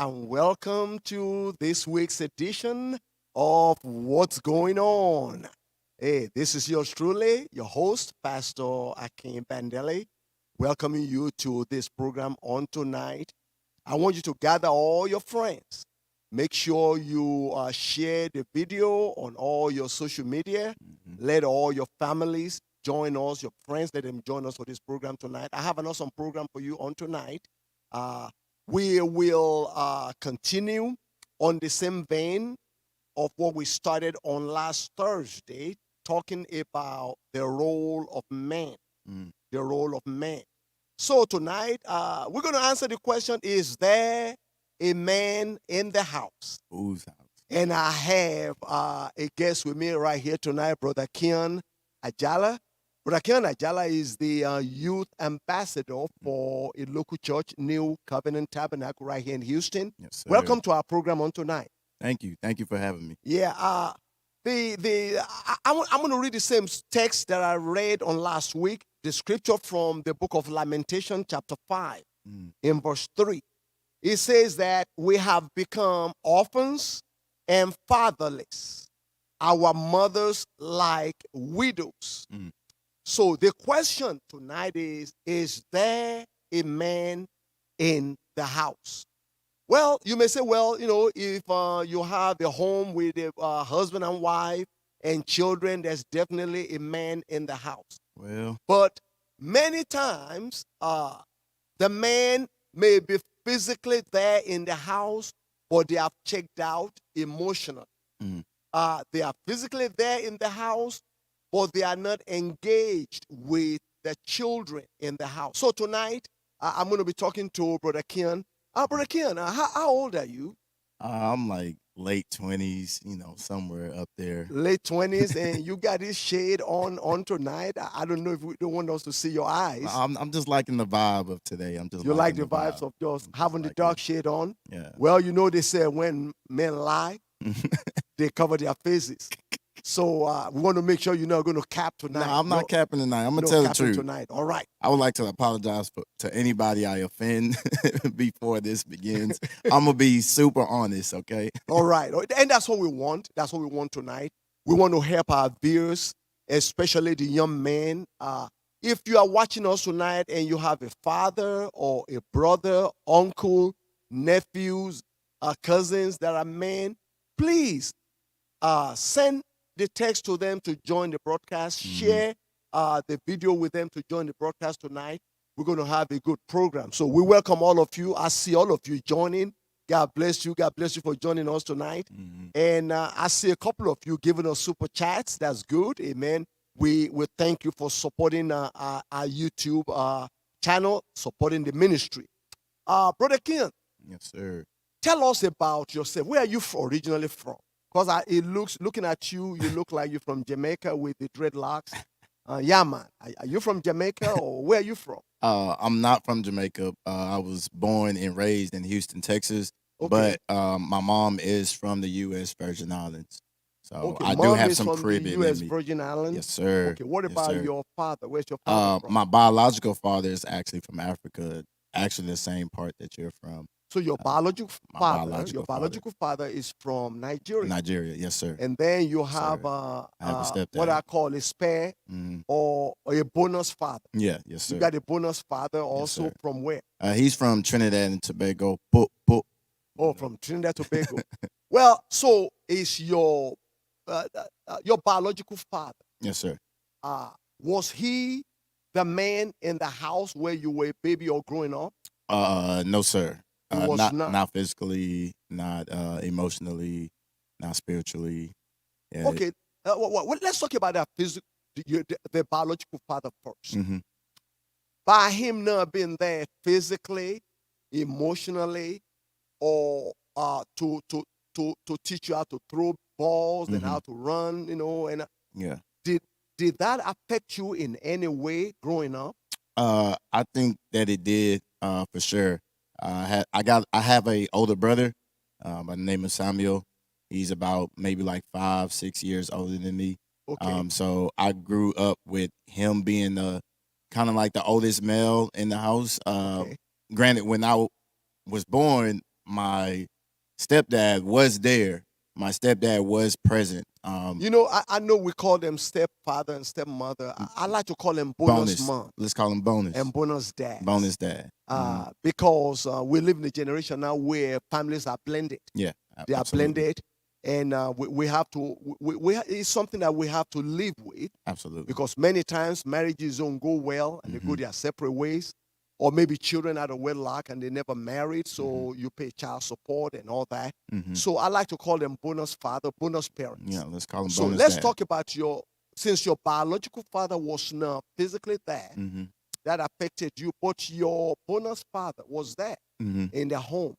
and welcome to this week's edition of What's Going On. Hey, this is yours truly, your host, Pastor Akin Bandele, welcoming you to this program on tonight. I want you to gather all your friends. Make sure you share the video on all your social media. Let all your families join us, your friends, let them join us for this program tonight. I have an awesome program for you on tonight. Uh, we will continue on the same vein of what we started on last Thursday, talking about the role of man. The role of man. So tonight, we're going to answer the question: is there a man in the house? Whose house? And I have a guest with me right here tonight, Brother Keyonn Ajala. Brother Keyonn Ajala is the youth ambassador for a local church, New Covenant Tabernacle, right here in Houston. Yes, sir. Welcome to our program on tonight. Thank you. Thank you for having me. Yeah, I'm going to read the same text that I read on last week, the scripture from the book of Lamentations, chapter 5, in verse 3. It says that we have become orphans and fatherless, our mothers like widows. So the question tonight is there a man in the house? Well, you may say, well, if you have a home with a husband and wife and children, there's definitely a man in the house. Well, But many times, the man may be physically there in the house, but they have checked out emotionally. They are physically there in the house, but they are not engaged with the children in the house. So tonight, I'm going to be talking to Brother Keyonn. Brother Keyonn, how old are you? I'm like late 20s, somewhere up there. Late 20s, and you got this shade on tonight. I don't know if we don't want us to see your eyes. I'm just liking the vibe of today. You like the vibes of just having the dark shade on? Yeah. Well, they say when men lie, they cover their faces. So we want to make sure you're not going to cap tonight. No, I'm not capping tonight. I'm going no to tell the capping truth. tonight. All right. I would like to apologize to anybody I offend before this begins. I'm going to be super honest, okay? All right. And that's what we want. That's what we want tonight. We want to help our viewers, especially the young men. If you are watching us tonight and you have a father or a brother, uncle, nephews, cousins that are men, please send the text to them to join the broadcast. Share the video with them to join the broadcast tonight. We're going to have a good program. So we welcome all of you. I see all of you joining. God bless you. God bless you for joining us tonight. And I see a couple of you giving us super chats. That's good. Amen. We thank you for supporting our YouTube channel, supporting the ministry. Brother Keyonn. Yes, sir. Tell us about yourself. Where are you originally from? Because looking at you, you look like you're from Jamaica with the dreadlocks. Yeah, man. Are you from Jamaica or where are you from? I'm not from Jamaica. I was born and raised in Houston, Texas. Okay. But my mom is from the U.S. Virgin Islands. So Okay, I do Mom have is some from the Caribbean U.S. in me. Virgin Islands. Yes, sir. Okay, what Yes, about sir. your father? Where's your father from? My biological father is actually from Africa, actually the same part that you're from. So your biological my father, biological father is from Nigeria. Nigeria, yes, sir. And then you Yes, have sir. I have a what stepdad. I call a spare Mhm. or a bonus father. Yeah, yes, sir. You got a bonus father also sir. from where? He's from Trinidad and Tobago. Boop, boop. Oh, from Trinidad and Tobago. Well, so is your biological father, Yes, sir. was he the man in the house where you were a baby or growing up? No, sir. He was not. Not physically, not emotionally, not spiritually. Yeah. Okay, let's talk about that physical, the biological father first. Mm-hmm. By him not being there physically, emotionally, or to teach you how to throw balls and how to run, and Yeah. did that affect you in any way growing up? I think that it did, for sure. I have a older brother, by the name of Samuel. He's about maybe like 5-6 years older than me. Okay. So I grew up with him being the kind of like the oldest male in the house. Okay. Granted, when I was born, my stepdad was there. My stepdad was present. You know, I know we call them stepfather and stepmother. I like to call them bonus Bonus. mom Let's call him bonus. and bonus dad. Bonus dad. Because we live in a generation now where families are blended. Yeah, They are absolutely. blended, and we have to. It's something that we have to live with Absolutely. because many times marriages don't go well and they go their separate ways, or maybe children out of wedlock and they never married, so you pay child support and all that. So I like to call them bonus father, bonus parents. Yeah, let's call him So bonus let's dad. talk about since your biological father was not physically there, that affected you, but your bonus father was there in the home.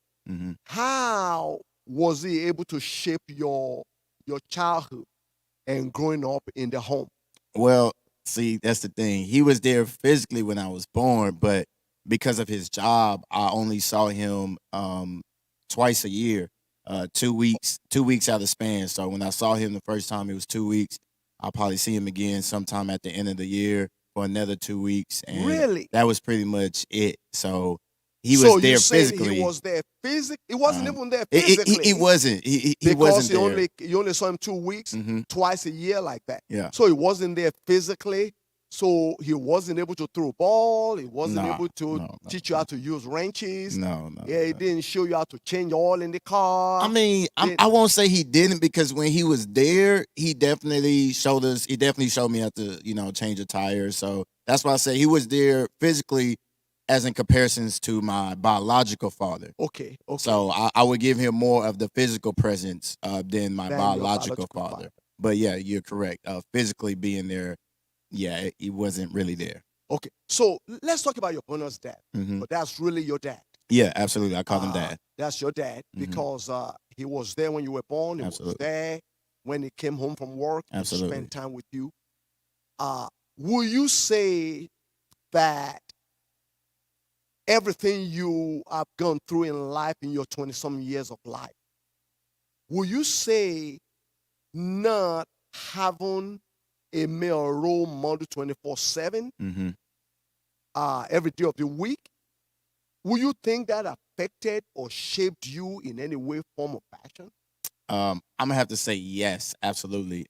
How was he able to shape your childhood and growing up in the home? Well, see, that's the thing. He was there physically when I was born, but because of his job, I only saw him twice a year, 2 weeks out of span. So when I saw him the first time, it was 2 weeks. I'll probably see him again sometime at the end of the year for another 2 weeks, and Really? that was pretty much it. So he So was there you saying physically. he was there physically? He wasn't even there He physically. wasn't. He because wasn't there. you only saw him 2 weeks, twice a year like that. Yeah. So he wasn't there physically. So he wasn't able to throw a ball. He wasn't Nah, able to no, teach you how to use wrenches. No, no. Yeah, he didn't show you how to change oil in the car. I mean, I won't say he didn't, because when he was there, he definitely showed us. He definitely showed me how to, change a tire. So that's why I say he was there physically, as in comparisons to my biological father. Okay. So I would give him more of the physical presence than my Than your biological biological father. father. But yeah, you're correct. Physically being there, yeah, he wasn't really there. Okay. So let's talk about your bonus dad. But that's really your dad. Yeah, absolutely. I call him dad. That's your dad because he was there when you were born. He was Absolutely. there when he came home from work. Absolutely. He spent time with you. Will you say that everything you have gone through in life in your 20-some years of life, will you say not having a male role model 24/7 every day of the week, will you think that affected or shaped you in any way, form, or fashion? I'm gonna have to say yes, absolutely.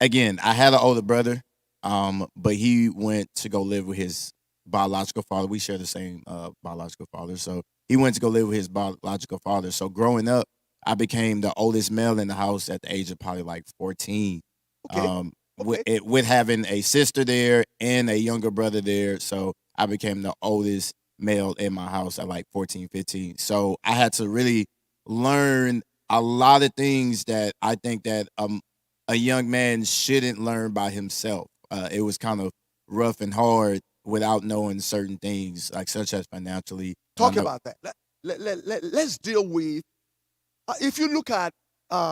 Again, I had an older brother, but he went to go live with his biological father. We share the same biological father, so he went to go live with his biological father. So growing up, I became the oldest male in the house at the age of probably like 14. Okay. With having a sister there and a younger brother there, so I became the oldest male in my house at like 14, 15. So I had to really learn a lot of things that I think that a young man shouldn't learn by himself. It was kind of rough and hard without knowing certain things, like such as financially. Talk about that. Let's deal with, if you look at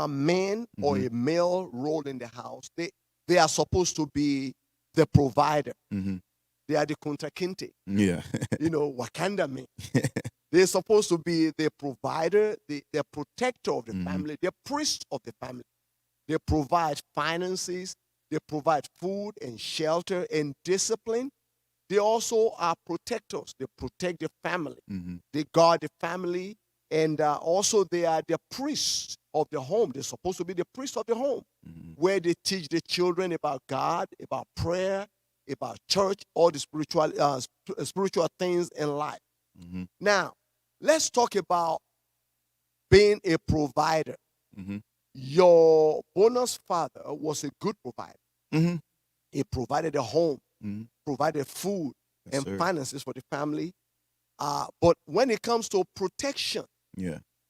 men or a male role in the house, they are supposed to be the provider. They are the Kunta Kinte. Yeah. Wakanda men. They're supposed to be the provider, the protector of the family, the priest of the family. They provide finances, they provide food and shelter and discipline. They also are protectors. They protect the family. They guard the family. And also they are the priests of the home. They're supposed to be the priests of the home, where they teach the children about God, about prayer, about church, all the spiritual things in life. Now, let's talk about being a provider. Your bonus father was a good provider. He provided a home, provided food and finances for the family. But when it comes to protection,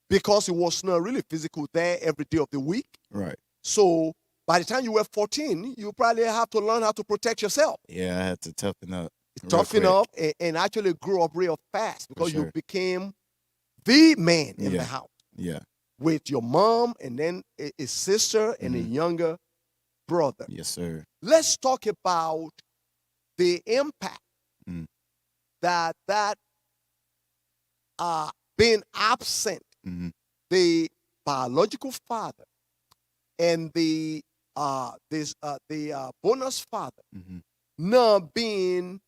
because he was not really physical there every day of the week. Right. So by the time you were 14, you probably have to learn how to protect yourself. Yeah, I had to toughen up. Toughen up and actually grow up real fast because you became the man in the house. Yeah. With your mom and then a sister and a younger brother. Yes, sir. Let's talk about the impact that being absent, the biological father and the bonus father not being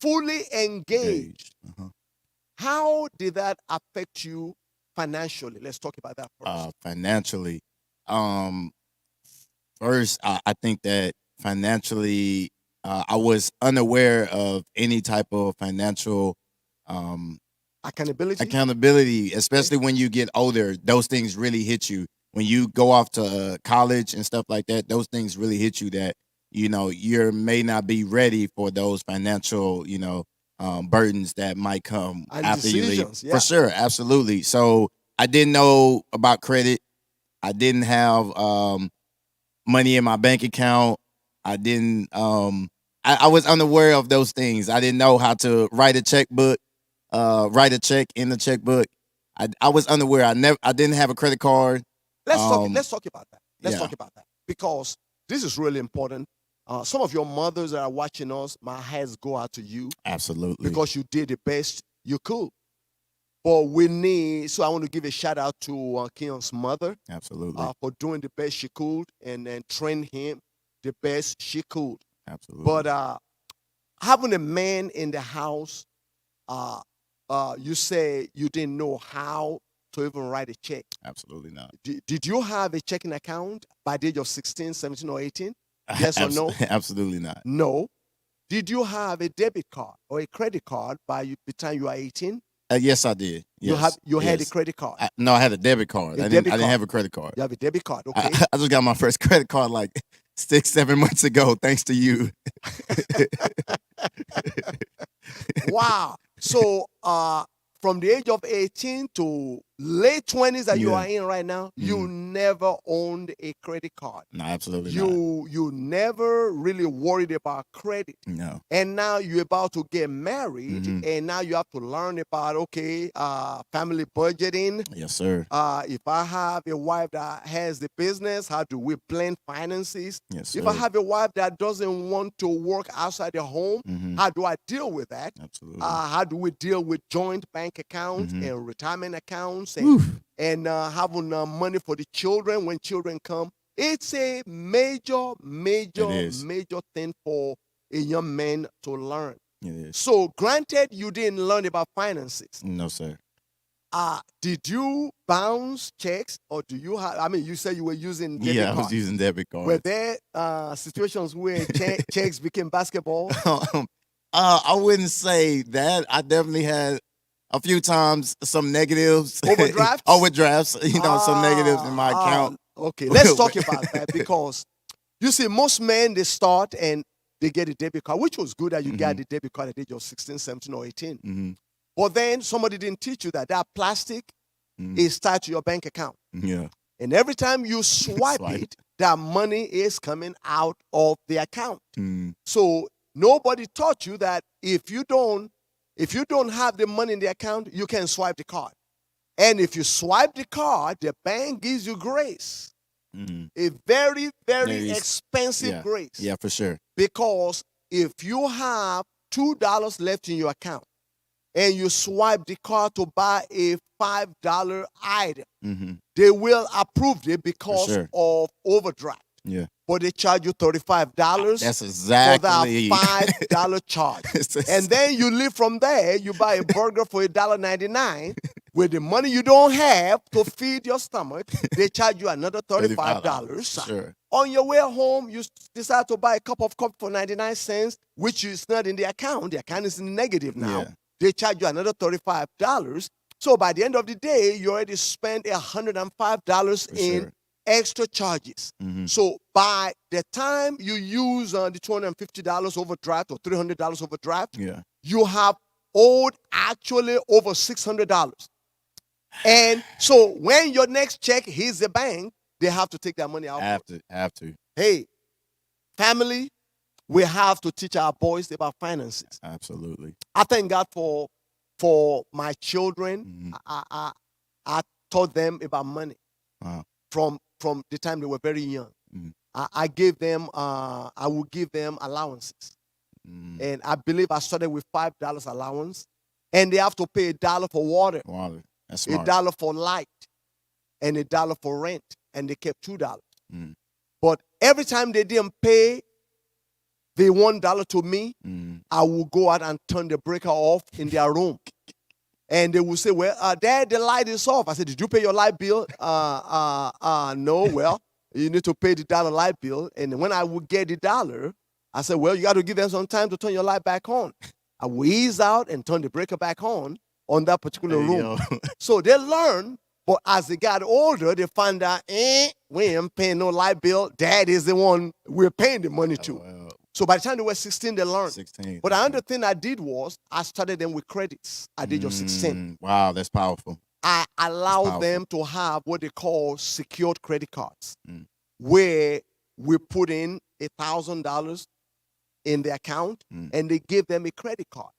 fully engaged. How did that affect you financially? Let's talk about that first. Financially, um, first, I think that financially, I was unaware of any type of financial um, Accountability. accountability, Okay. especially when you get older. Those things really hit you when you go off to college and stuff like that. Those things really hit you that you may not be ready for those financial burdens that might come And after you leave. decisions. For Yeah. sure, absolutely. So I didn't know about credit. I didn't have money in my bank account. I didn't. I was unaware of those things. I didn't know how to write a checkbook, write a check in the checkbook. I was unaware. I didn't have a credit card. Let's talk. Um, Let's talk about that. Let's yeah, talk about that because this is really important. Some of your mothers that are watching us, my hands go out to you absolutely, because you did the best you could. But we need. So I want to give a shout out to Keon's mother absolutely, for doing the best she could and train him the best she could. absolutely. But having a man in the house, uh, you say you didn't know how to even write a check. Absolutely not. Did you have a checking account by the age of 16, 17, or 18? Yes or no? Absolutely not. No. Did you have a debit card or a credit card by the time you are 18? Yes, I did. You had a yes. credit card. No, I had a debit card. A I debit didn't card. have a credit card. You have a debit card, okay? I just got my first credit card like 6-7 months ago, thanks to you. Wow. So from the age of 18 to late 20s that you are in right now, you never owned a credit card. No, absolutely not. You never really worried about credit. No. And now you're about to get married, and now you have to learn about family budgeting. Yes, sir. If I have a wife that has the business, how do we plan finances? Yes, sir. If I have a wife that doesn't want to work outside the home, how do I deal with that? Absolutely. How do we deal with joint bank accounts and retirement accounts and having money for the children when children come? It's a major thing for a young man to learn. It is. So, granted, you didn't learn about finances. No, sir. Did you bounce checks or do you have? I mean, you said you were using debit Yeah, cards. I was using debit cards. Were there situations where checks became basketball? I wouldn't say that. I definitely had a few times some negatives. Overdrafts? Overdrafts, some negatives in my account. Okay, let's talk about that because you see, most men, they start and they get a debit card, which was good that you got the debit card at the age of 16, 17, or 18. But then somebody didn't teach you that plastic is tied to your bank account. Yeah. And every time you swipe it, that money is coming out of the account. So nobody taught you that if you don't have the money in the account, you can swipe the card. And if you swipe the card, the bank gives you grace. A very, very expensive grace. Yeah, for sure. Because if you have $2 left in your account and you swipe the card to buy a $5 item, they will approve it because of overdraft. Yeah. But they charge you $35 That's exactly for that $5 charge. And then you leave from there, you buy a burger for $1.99 with the money you don't have to feed your stomach. They charge you another $35. Sure. On your way home, you decide to buy a cup of coffee for 99 cents, which is not in the account. The account is in the negative now. Yeah. They charge you another $35. So by the end of the day, you already spent $105 in extra charges. So by the time you use the $250 overdraft or $300 overdraft, you have owed actually over $600. And so when your next check hits the bank, they have to take that money out. Have to. Hey, family, we have to teach our boys about finances. Absolutely. I thank God for my children. I taught them about money. Wow. From the time they were very young. I gave them I would give them allowances. And I believe I started with $5 allowance. And they have to pay $1 for water. That's smart. $1 for light, and $1 for rent. And they kept $2. But every time they didn't pay the $1 to me, I would go out and turn the breaker off in their room. And they will say, well, Dad, the light is off. I said, did you pay your light bill? No. Well, you need to pay the dollar light bill. And when I would get the dollar, I said, well, you got to give them some time to turn your light back on. I will ease out and turn the breaker back on that particular Hey, room. yo. So they learn, but as they got older, they find out, we ain't paying no light bill. Dad is the one we're paying the money to. Well, So by the time they were 16, they learned. 16. But another thing I did was I started them with credits at the age of 16. Wow, that's powerful. I allowed powerful. them to have what they call secured credit cards, Mm. where we put in $1,000 in the account and they give them a credit card.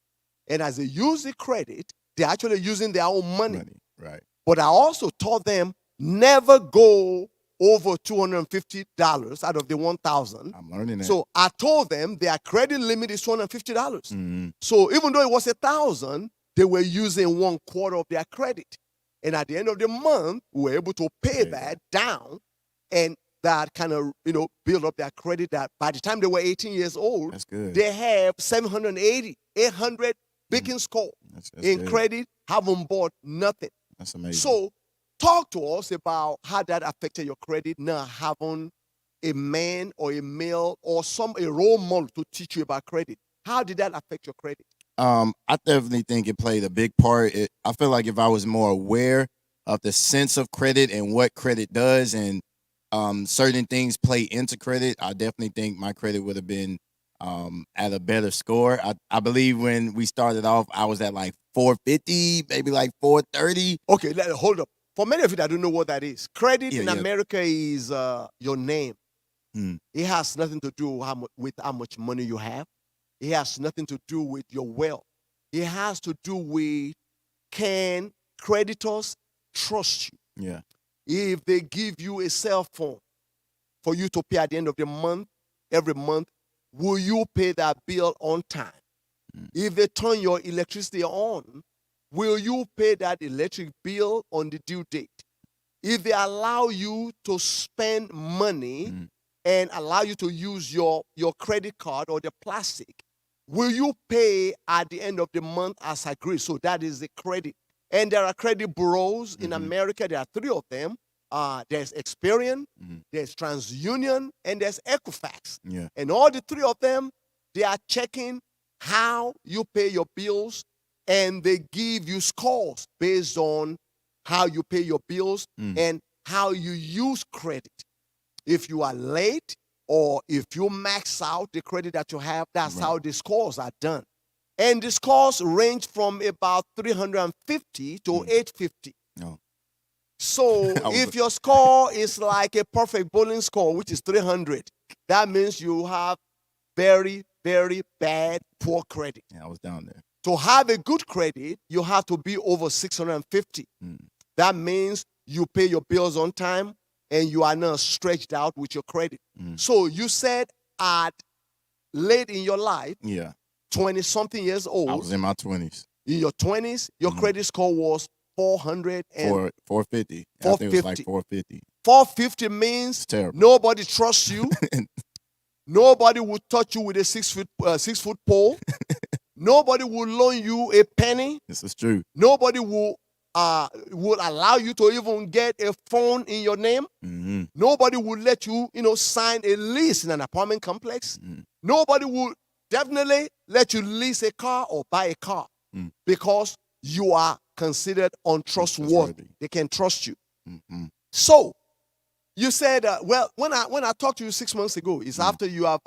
And as they use the credit, they're actually using their own money. Right. But I also taught them never go over $250 out of the 1,000. I'm learning that. So I told them their credit limit is $250. Mhm. So even though it was 1,000, they were using 1/4 of their credit. And at the end of the month, we were able to pay that down, and that kind of build up their credit. That by the time they were 18 years old, That's good. they have 780, 800 beacon score That's in good. credit, haven't bought nothing. That's amazing. So talk to us about how that affected your credit, not having a man or a male or a role model to teach you about credit. How did that affect your credit? I definitely think it played a big part. I feel like if I was more aware of the sense of credit and what credit does, and certain things play into credit, I definitely think my credit would have been at a better score. I believe when we started off, I was at like 450, maybe like 430. Okay, hold up. For many of you that don't know what that is, credit in Yeah. America is your name. Hmm. It has nothing to do with how much money you have. It has nothing to do with your wealth. It has to do with, can creditors trust you? Yeah. If they give you a cell phone for you to pay at the end of the month, every month, will you pay that bill on time? If they turn your electricity on, will you pay that electric bill on the due date? If they allow you to spend money and allow you to use your credit card or the plastic, will you pay at the end of the month as agreed? So that is the credit. And there are credit bureaus in America. There are 3 of them. There's Experian, there's TransUnion, and there's Equifax. Yeah. And all the 3 of them, they are checking how you pay your bills, and they give you scores based on how you pay your bills and how you use credit. If you are late or if you max out the credit that you have, that's how the scores are done. And the scores range from about 350 to 850. No. So if your score is like a perfect bowling score, which is 300, that means you have very, very bad, poor credit. Yeah, I was down there. To have a good credit, you have to be over 650. That means you pay your bills on time and you are not stretched out with your credit. So you said at late in your life, Yeah. 20-something years old, I was in my 20s. in your 20s, your credit score was 400 and 450. I think it was like 450. 450. 450 means Terrible. nobody trusts you. Nobody will touch you with a 6-foot pole. Nobody will loan you a penny. This is true. Nobody will allow you to even get a phone in your name. Nobody will let you, sign a lease in an apartment complex. Nobody will definitely let you lease a car or buy a car because you are considered untrustworthy. They can trust you. So you said, well, when I talked to you 6 months ago, it's after you are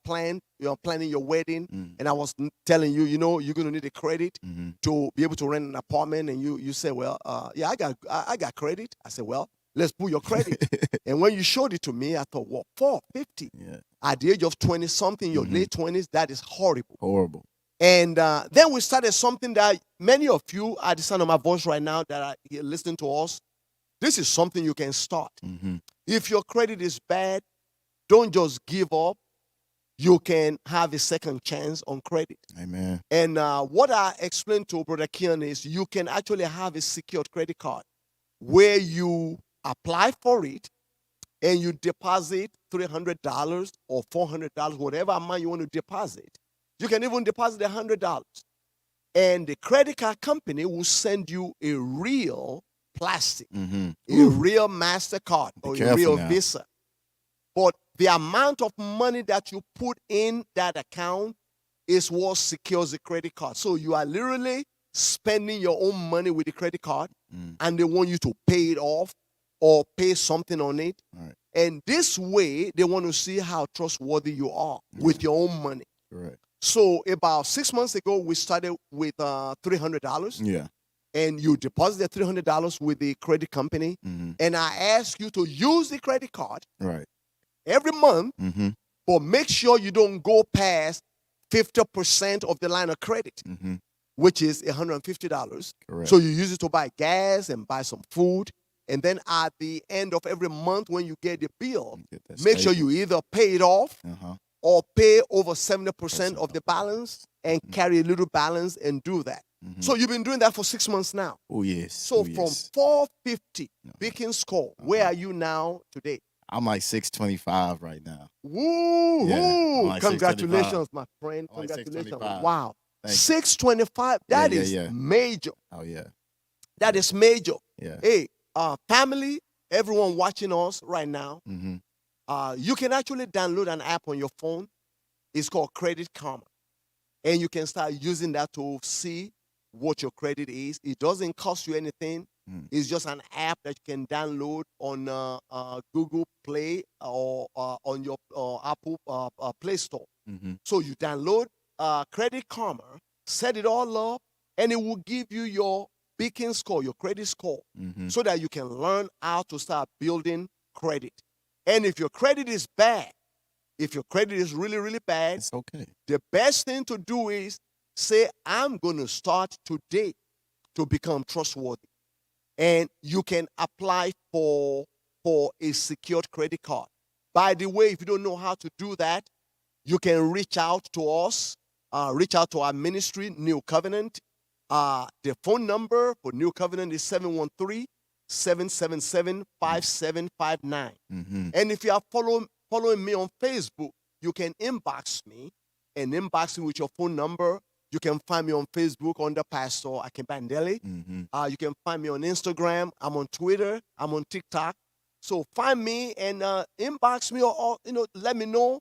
planning your wedding, and I was telling you, you're gonna need a credit to be able to rent an apartment, and you said, well, yeah, I got credit. I said, well, let's pull your credit. And when you showed it to me, I thought, what, 450? Yeah. At the age of 20 something, your late 20s, that is horrible. Horrible. And then we started something that many of you at the sound of my voice right now that are listening to us, this is something you can start. If your credit is bad, don't just give up. You can have a second chance on credit. Amen. And what I explained to Brother Keyonn is you can actually have a secured credit card where you apply for it and you deposit $300 or $400, whatever amount you want to deposit. You can even deposit $100. and the credit card company will send you a real plastic, Mm-hmm. a real MasterCard Be or a careful real now. Visa. But the amount of money that you put in that account is what secures the credit card. So you are literally spending your own money with the credit card, and they want you to pay it off or pay something on it. Right. And this way, they want to see how trustworthy you are with your own money. Correct. So about 6 months ago, we started with $300. Yeah. And you deposit the $300 with the credit company. And I ask you to use the credit card Right. every month, Mm-hmm. but make sure you don't go past 50% of the line of credit, Mm-hmm. which is $150. Correct. So you use it to buy gas and buy some food. And then at the end of every month, when you get the bill, Get that make sure statement. you either pay it off Uh-huh. or pay over 70% of the balance and carry a little balance and do that. So you've been doing that for 6 months now. Oh yes. So Oh, from yes. 450 Beacon score, where are you now today? I'm like 625 right now. Woo! Yeah, I'm like Congratulations, my friend. I'm like Congratulations. 625. Wow. Thank you. 625. That Yeah, is yeah. major. Oh yeah. That is major. Yeah. Hey, family, everyone watching us right now, Mm-hmm. you can actually download an app on your phone. It's called Credit Karma. And you can start using that to see what your credit is. It doesn't cost you anything. It's just an app that you can download on Google Play or on your Apple Play Store. Mm-hmm. So you download Credit Karma, set it all up, and it will give you your Beacon score, your credit score, Mm-hmm. so that you can learn how to start building credit. And if your credit is bad, if your credit is really, really bad, It's okay. the best thing to do is say, I'm going to start today to become trustworthy. And you can apply for a secured credit card. By the way, if you don't know how to do that, you can reach out to us, reach out to our ministry, New Covenant. The phone number for New Covenant is 713-777-5759. Mm-hmm. And if you are following me on Facebook, you can inbox me with your phone number. You can find me on Facebook under Pastor Akin Bandele. Mm-hmm. You can find me on Instagram. I'm on Twitter. I'm on TikTok. So find me and inbox me or let me know.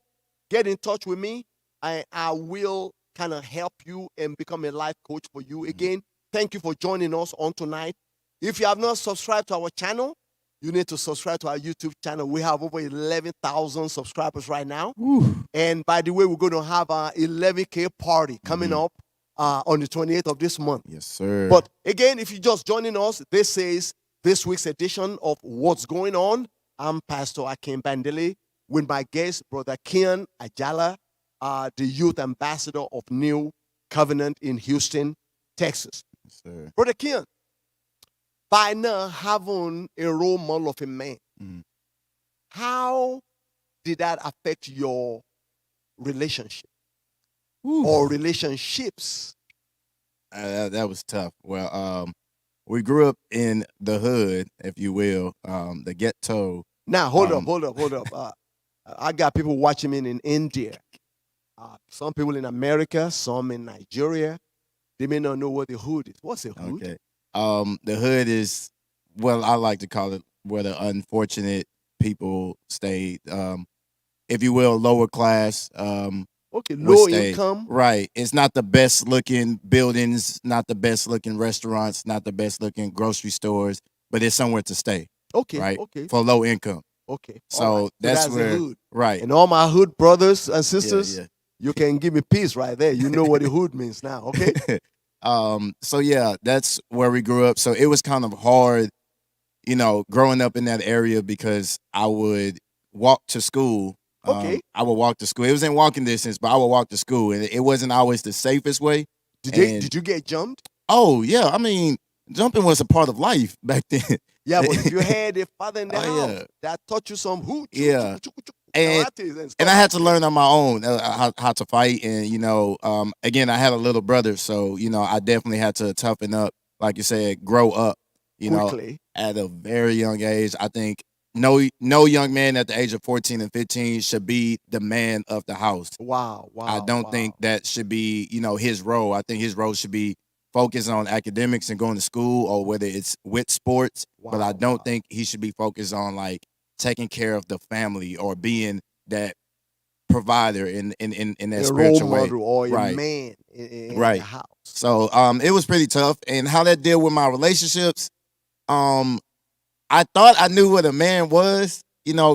Get in touch with me. I will kind of help you and become a life coach for you. Again, thank you for joining us on tonight. If you have not subscribed to our channel, you need to subscribe to our YouTube channel. We have over 11,000 subscribers right now. Woo. And by the way, we're going to have our 11K party coming up on the 28th of this month. Yes, sir. But again, if you're just joining us, this is this week's edition of What's Going On. I'm Pastor Akin Bandele with my guest, Brother Keyonn Ajala, the youth ambassador of New Covenant in Houston, Texas. Yes, sir. Brother Keyonn, by now having a role model of a man, how did that affect your relationship or relationships? That was tough. Well, we grew up in the hood, if you will, the ghetto. Now, hold up. I got people watching me in India. Some people in America, some in Nigeria. They may not know what the hood is. What's a hood? Okay. The hood is, well, I like to call it where the unfortunate people stayed. If you will, lower class. Okay, would low stay. income. Right. It's not the best looking buildings, not the best looking restaurants, not the best looking grocery stores, but it's somewhere to stay. Okay, Right. okay, For low income. okay. So All right. that's the where, hood. right. And all my hood brothers and sisters, yeah. you can give me peace right there. You know what the hood means now, okay? So yeah, that's where we grew up. So it was kind of hard, growing up in that area because I would walk to school. Okay. I would walk to school. It was in walking distance, but I would walk to school, and it wasn't always the safest way. Did you get jumped? Oh yeah, I mean, jumping was a part of life back then. Yeah, but if you had a father in the house yeah. that taught you some hood, Yeah. and And I had to learn on my own how to fight, and again, I had a little brother, so I definitely had to toughen up, like you said, grow up, quickly. at a very young age. I think no young man at the age of 14 and 15 should be the man of the house. Wow. I don't think that should be his role. I think his role should be focus on academics and going to school, or whether it's with sports. But I Wow, don't wow. think he should be focused on like taking care of the family or being that provider in that A role spiritual way. model or a Right, man in the right. house. So it was pretty tough. And how that deal with my relationships, um, I thought I knew what a man was,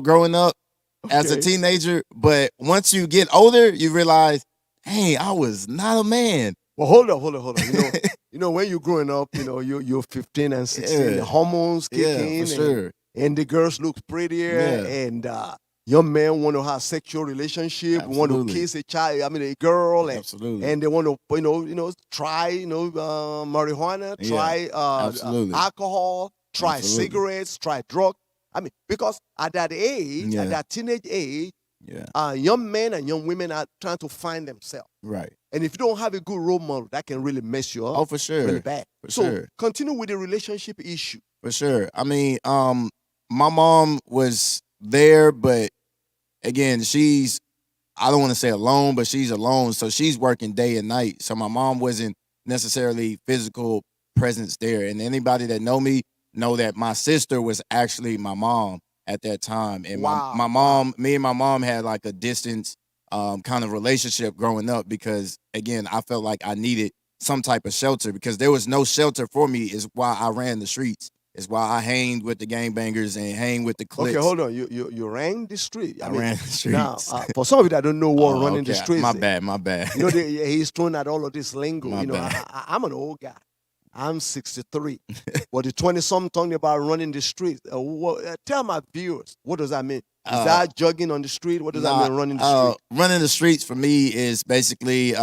growing up as a Okay. teenager. But once you get older, you realize, hey, I was not a man. Well, hold on. When you're growing up, you're 15 and 16, the Yeah, hormones kick yeah, for in, sure. and the girls look prettier, Yeah, and young men want to have sexual relationship, want to absolutely, kiss a child, I mean a girl, absolutely. and they want to, try, marijuana, Yeah, try absolutely, alcohol, try absolutely. cigarettes, try drugs. I mean, because at that age, at Yeah, that teenage age, yeah, young men and young women are trying to find themselves. right. And if you don't have a good role model, that can really mess you up Oh, for really sure, bad. for So sure. continue with the relationship issue. For sure. I mean, my mom was there, but again, I don't want to say alone, but she's alone. So she's working day and night. So my mom wasn't necessarily physical presence there. And anybody that know me know that my sister was actually my mom at that time. And my Wow, wow. mom, me and my mom had like a distance kind of relationship growing up because again, I felt like I needed some type of shelter because there was no shelter for me, is why I ran the streets. Is why I hanged with the gangbangers and hang with the Okay, cliques. hold on. You rang the street. I I mean, ran the now streets. for some of you that don't know what Oh, running the okay. streets My is, bad. My bad. he's throwing out all of this lingo. My bad. I'm an old guy. I'm 63. But the 20 something talking about running the streets. Tell my viewers, what does that mean? Is Uh, that jogging on the street? What does that nah, mean, running the street? running the streets for me is basically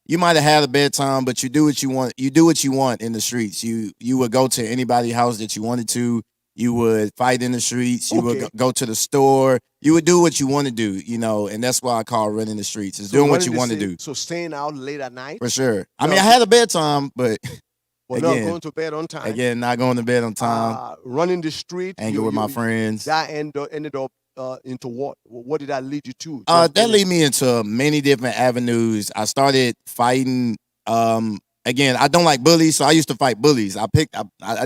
you might have had a bedtime, but you do what you want. You do what you want in the streets. You would go to anybody's house that you wanted to. You would fight in the streets. You would Okay. go to the store. You would do what you want to do, and that's why I call running the streets. Is So doing what running you the want to street, do. so staying out late at night. For sure. I No, mean, I had a bedtime, but well, not again, going to bed on time. not going to bed on time, Running the street. hanging with my friends. That ended up into what? What did that lead you to? That lead me into many different avenues. I started fighting. Again, I don't like bullies, so I used to fight bullies. I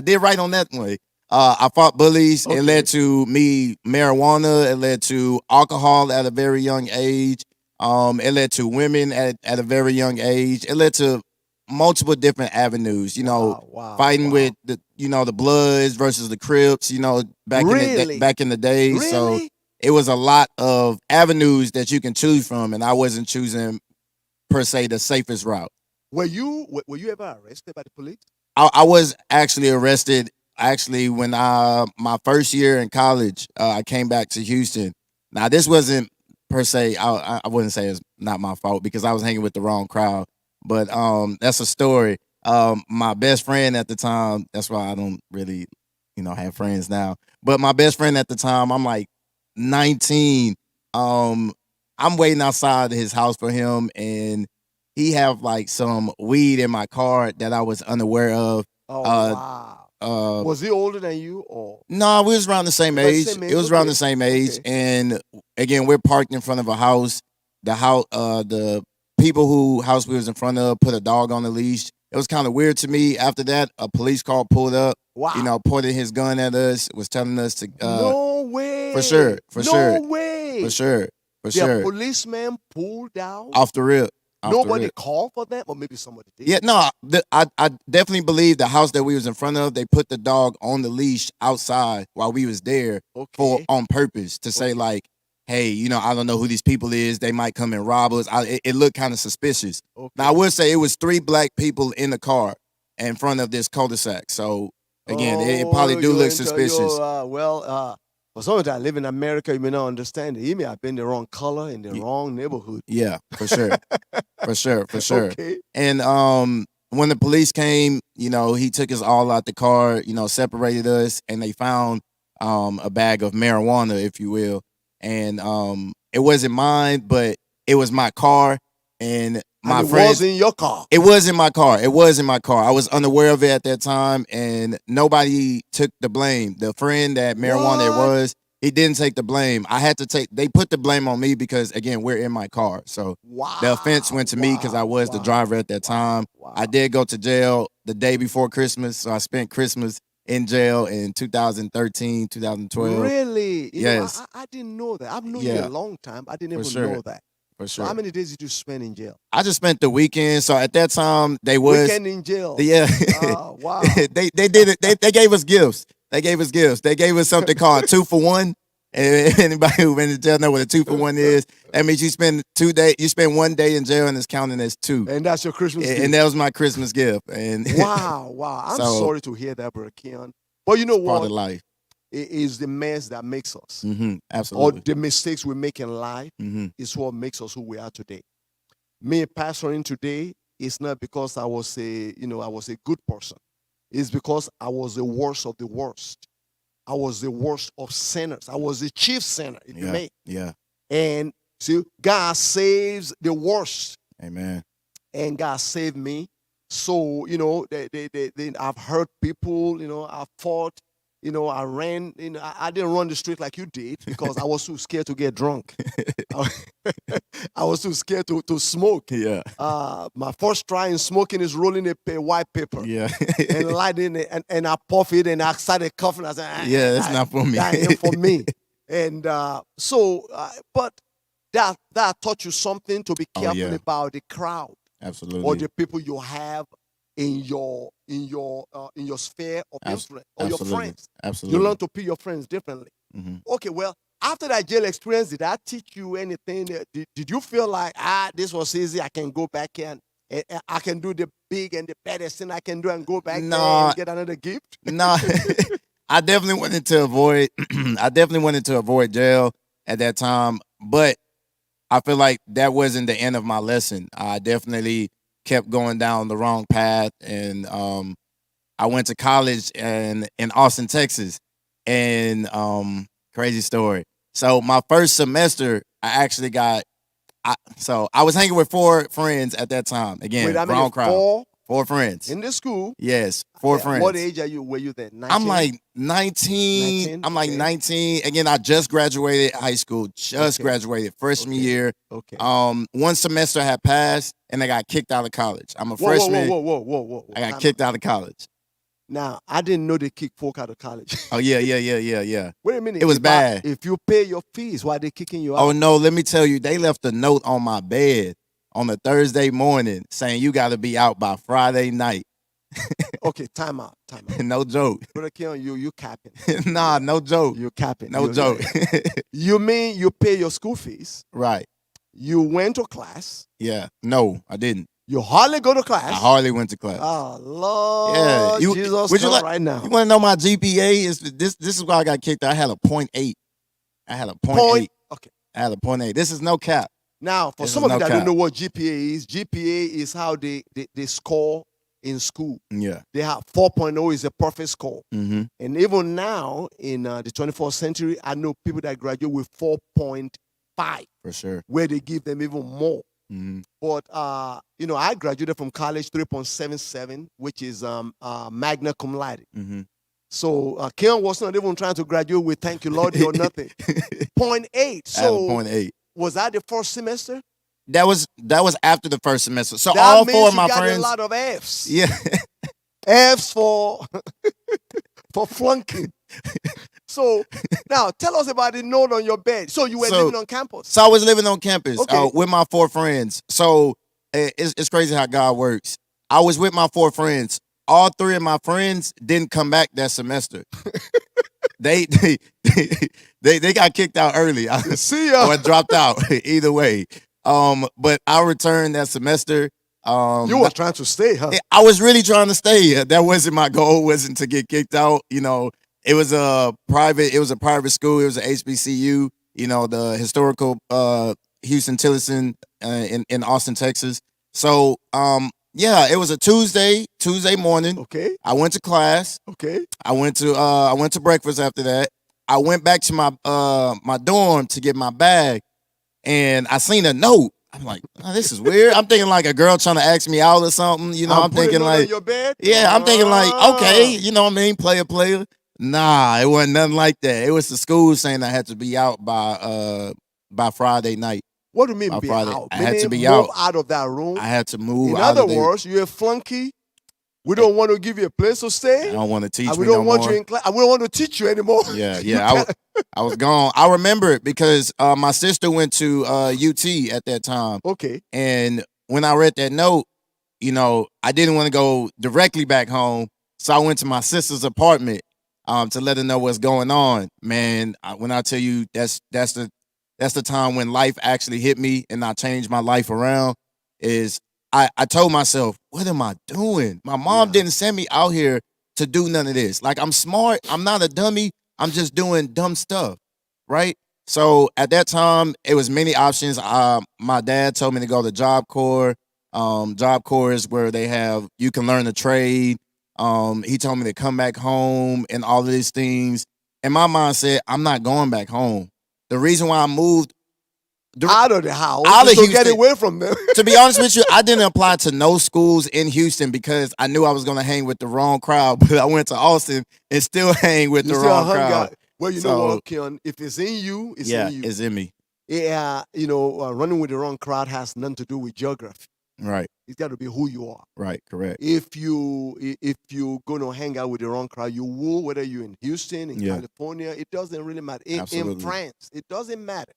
did right on that one. I fought bullies. It Okay. led to me marijuana. It led to alcohol at a very young age. It led to women at a very young age. It led to multiple different avenues. Wow, Fighting wow. with the Bloods versus the Crips. Really? Back in the day. So Really? it was a lot of avenues that you can choose from, and I wasn't choosing per se the safest route. Were you ever arrested by the police? I was actually arrested actually when my first year in college. I came back to Houston. Now this wasn't per se. I wouldn't say it's not my fault because I was hanging with the wrong crowd. But that's a story. My best friend at the time. That's why I don't really have friends now. But my best friend at the time, I'm like 19. I'm waiting outside his house for him, and he have like some weed in my car that I was unaware of. Oh Uh, wow. uh, Was he older than you or no, we was around the same about the age. same It age? was around Okay. the same age, Okay. and again, we're parked in front of a house. The people who house we was in front of put a dog on the leash. It was kind of weird to me. After that, a police car pulled up. Wow. Pointed his gun at us. Was telling us to No way. for sure, for No sure, way. for sure, for The sure. policeman pulled out. Off the rip, off the Nobody rip. called for them, or maybe somebody did. Yeah, no, I definitely believe the house that we was in front of, they put the dog on the leash outside while we was there for Okay. on purpose to say Okay. like, hey, I don't know who these people is. They might come and rob us. It looked kind of suspicious. Now I Okay. would say it was 3 black people in the car in front of this cul-de-sac. So again, it probably Oh, do you look into suspicious. for some that live in America, you may not understand it. He may have been the wrong color in the wrong neighborhood. Yeah, for sure, for sure, for sure. Okay. And when the police came, he took us all out the car, separated us, and they found a bag of marijuana, if you will. And it wasn't mine, but it was my car. And my And it friends, was in your car. it was in my car. It was in my car. I was unaware of it at that time, and nobody took the blame. The friend that marijuana it What? was, He didn't take the blame. I had to take. They put the blame on me because again, we're in my car, so the offense Wow, went to me because I was the driver at that time. I wow. did go to jail the day before Christmas, so I spent Christmas in jail in 2013, 2012. Really? Yes, I didn't know that. I've known you a yeah, long time. I didn't for even sure, know that. for So how sure. many days did you spend in jail? I just spent the weekend. So at that time, they was Weekend in jail. yeah, Wow. they did it. They gave us gifts. They gave us gifts. They gave us something called 2 for 1. And anybody who been to jail know what a 2 for 1 is. That means you spend 2 days. You spend one day in jail, and it's counting as two. And that's your Christmas And gift. that was my Christmas gift. And Wow, wow. I'm so sorry to hear that, Brother Keyonn. But you know part what? of life. It is the mess that makes us. Or Absolutely. the mistakes we make in life hmm is what makes us who we are today. Me pastoring today is not because I was a good person. It's because I was the worst of the worst. I was the worst of sinners. I was the chief sinner, if you Yeah. may. Yeah. And see, God saves the worst, Amen. and God saved me. So I've hurt people. I fought. I ran. I didn't run the street like you did because I was too scared to get drunk. I, I was too scared to smoke. Yeah. My first try in smoking is rolling a white paper Yeah. and lighting it, and I puff it, and I started coughing. I said, Yeah, that's not for me." That ain't for me." And but that taught you something to be Oh, careful yeah. about the crowd or Absolutely. the people you have in your sphere of influence, or your Absolutely. friends. You Absolutely. learn to pick your friends differently. hmm Okay, well, after that jail experience, did that teach you anything? Did you feel like, this was easy, I can go back and I can do the big and the baddest thing I can do and go back there No, and get another gift? no. I definitely wanted to avoid. I definitely wanted to avoid jail at that time, but I feel like that wasn't the end of my lesson. I definitely kept going down the wrong path, and I went to college in Austin, Texas, and crazy story. So my first semester, I actually got. So I was hanging with 4 friends at that time. Wait, Again, I mean, wrong crowd. 4 friends. in the school. Yes, four What friends. age were you then? I'm 19? like 19. 19? I'm like Okay. 19. Again, I just graduated high school. Just Okay. graduated freshman Okay. year. Okay. One semester had passed, and I got kicked out of college. I'm a Whoa, freshman. whoa. I got Time kicked out. out of college. Now, I didn't know they kick folk out of college. Oh yeah. Wait a minute. It was bad. If you pay your fees, why they kicking you Oh out? no, let me tell you, they left a note on my bed on a Thursday morning saying you got to be out by Friday night. Okay, time out. No joke. Brother Keyonn, you capping. Nah, no joke. You capping. No joke. You mean you pay your school fees? Right. You went to class. Yeah. No, I didn't. You hardly go to I class. hardly went to class. Oh Lord, Yeah, Jesus, would you come like? right now. You want to know my GPA? Is this is why I got kicked out. I had a .8. I had a point Point. eight. Okay. I had a .8. This is no cap. Now, for This some is of you no that don't cap. know what GPA is, GPA is how they score in school. Yeah. They have 4.0 is a perfect score. Mm-hmm. And even now, in the 21st century, I know people that graduate with 4.5, For sure. where they give them even more. Mm-hmm. But I graduated from college 3.77, which is magna cum laude. Mm-hmm. So Keyonn was not even trying to graduate with thank you Lord or nothing. 0.8. I had a So .8. was that the first semester? That was after the first semester. So That all means 4 of you my got friends. a lot of F's. Yeah. F's for for flunking. So now tell us about the note on your bed. So you were So- living on campus. So I was living on campus Okay. with my 4 friends. So it's crazy how God works. I was with my 4 friends. All 3 of my friends didn't come back that semester. they got kicked out early. See ya. Or dropped out. Either way. But I returned that semester. You were trying to stay, huh? I was really trying to stay. That wasn't my goal. Wasn't to get kicked out. It was a private. It was a private school. It was a HBCU. The historical Houston Tillotson in Austin, Texas. So yeah, it was a Tuesday morning. Okay. I went to class. Okay. I went to breakfast after that. I went back to my dorm to get my bag, and I seen a note. I'm like, oh, this is weird. I'm thinking like a girl trying to ask me out or something. I'm putting thinking it like, on your bed. yeah, I'm thinking like, Ah. okay, you know what I mean, player. Nah, it wasn't nothing like that. It was the school saying I had to be out by Friday night. What do you mean By be Friday, out? I had to Meaning be move out. out of that room. I had to move In out other of there. words, you're a flunky. We don't want to give you a place to I stay. don't want to teach And we me no don't want more. you in class. We don't want to teach you anymore. Yeah, You yeah. can't- I was gone. I remember it because my sister went to UT at that time, Okay. and when I read that note, I didn't want to go directly back home, so I went to my sister's apartment to let her know what's going on. Man, when I tell you that's the time when life actually hit me and I changed my life around. Is I told myself, what am I doing? My mom Yeah. didn't send me out here to do none of this. Like, I'm smart. I'm not a dummy. I'm just doing dumb stuff, right? So at that time, it was many options. My dad told me to go to Job Corps. Job Corps is where you can learn a trade. He told me to come back home and all of these things. And my mind said, I'm not going back home. The reason why I moved Out of the house out is of to get Houston, away from them. to be honest with you, I didn't apply to no schools in Houston because I knew I was going to hang with the wrong crowd. But I went to Austin and still hang with You the still wrong hung crowd. out. Well, you know So what, Keyonn? If it's in you, it's yeah, in you. it's in me. Yeah, running with the wrong crowd has nothing to do with geography. Right, It's got to be who you are. right, correct. If you're gonna hang out with the wrong crowd, you will, whether you're in Houston, in Yeah. California, it doesn't really matter. In Absolutely. France, it doesn't matter.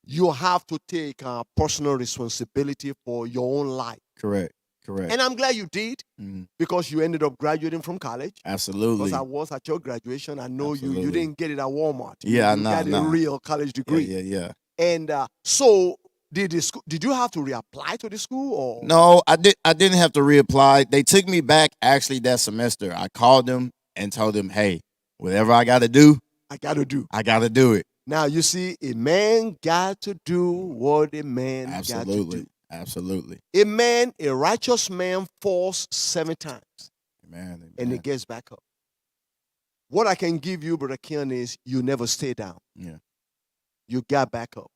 You have to take personal responsibility for your own life. Correct, correct. And I'm glad you did Mhm. because you ended up graduating from college. Absolutely. Because I was at your graduation. I know you Absolutely. didn't get it at Walmart. Yeah, you nah, got a nah. real college Yeah, degree. yeah. And so did you have to reapply to the school or No, I didn't have to reapply. They took me back actually that semester. I called them and told them, hey, whatever I got to do, I got to do? I got to do it. Now you see, a man got to do what a man got to Absolutely, do. absolutely. A righteous man falls 7 times Amen, and he amen. gets back up. What I can give you, Brother Keyonn, is you never stay down. Yeah. You got back up.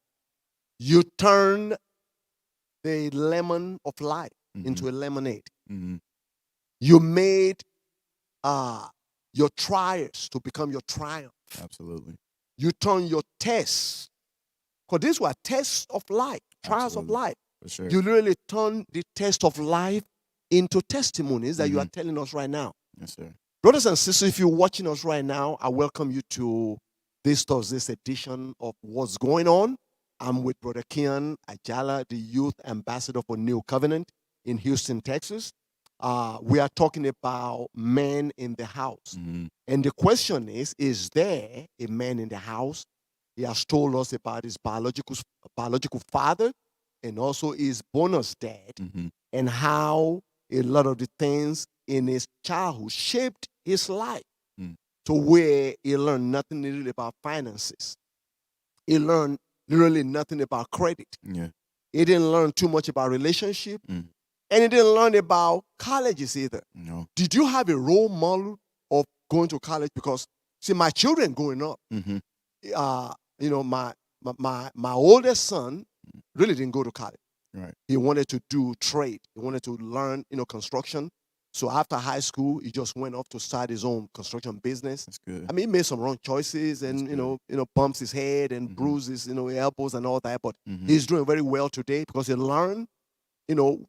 You turn the lemon of life into a lemonade. Mhm. You made your trials to become your triumph. Absolutely. You turn your tests, because these were tests of life, trials Absolutely. of life. For sure. You literally turn the test of life into testimonies that you are telling us right now. Yes, sir. Brothers and sisters, if you're watching us right now, I welcome you to this Thursday's edition of What's Going On. I'm with Brother Keyonn Ajala, the youth ambassador for New Covenant in Houston, Texas. We are talking about men in the house. Mhm. And the question is there a man in the house? He has told us about his biological father and also his bonus dad, Mhm. and how a lot of the things in his childhood shaped his life Mm. to where he learned nothing really about finances. He learned literally nothing about credit. Yeah. He didn't learn too much about relationship, Mm. and he didn't learn about colleges either. No. Did you have a role model of going to college? Because see, my children growing up, Mhm. my oldest son really didn't go to college. Right. He wanted to do trade. He wanted to learn, construction. So after high school, he just went off to start his own construction business. That's good. I mean, he made some wrong choices and That's good. bumps his head and Mhm. bruises, elbows and all that. But Mhm. he's doing very well today because he learned,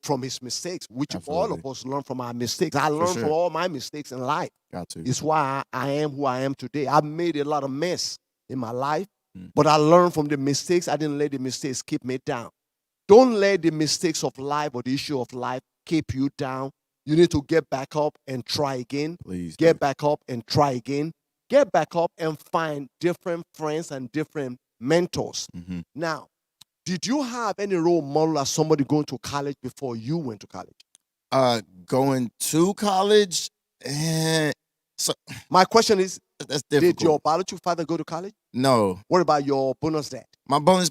from his mistakes, which all of Absolutely. us learn from our mistakes. I learned from sure. all my mistakes in life. Got to. It's why I am who I am today. I made a lot of mess in my life, Mm. but I learned from the mistakes. I didn't let the mistakes keep me down. Don't let the mistakes of life or the issue of life keep you down. You need to get back up and try again. Please. Get back up and try again. Get back up and find different friends and different mentors. Mhm. Now, did you have any role model as somebody going to college before you went to college? Going to college, so My question is, that's did difficult. your biological father go to college? No, What about your bonus dad? my bonus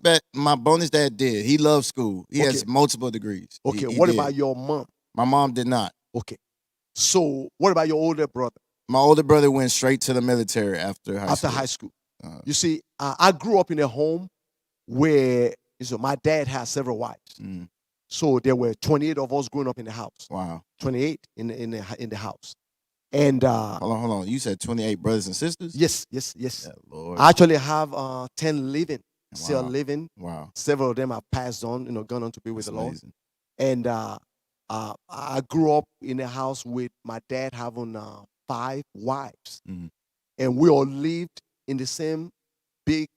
dad did. He loved school. He Okay. has multiple degrees. Okay, He what did. about your mom? My mom did not. Okay. So what about your older brother My older brother went straight to the military after high after school. high school? Uh, You see, I grew up in a home where my dad had several wives. mm, So there were 28 of us growing up in the house. wow. 28 in the house. And Hold on. You said 28 brothers and sisters? yes. Yeah, Lord. I actually have 10 living, still Wow. living. Wow. Several of them have passed on, gone on to be with That's the Lord. amazing. And I grew up in a house with my dad having 5 wives. Mhm. And we all lived in the same big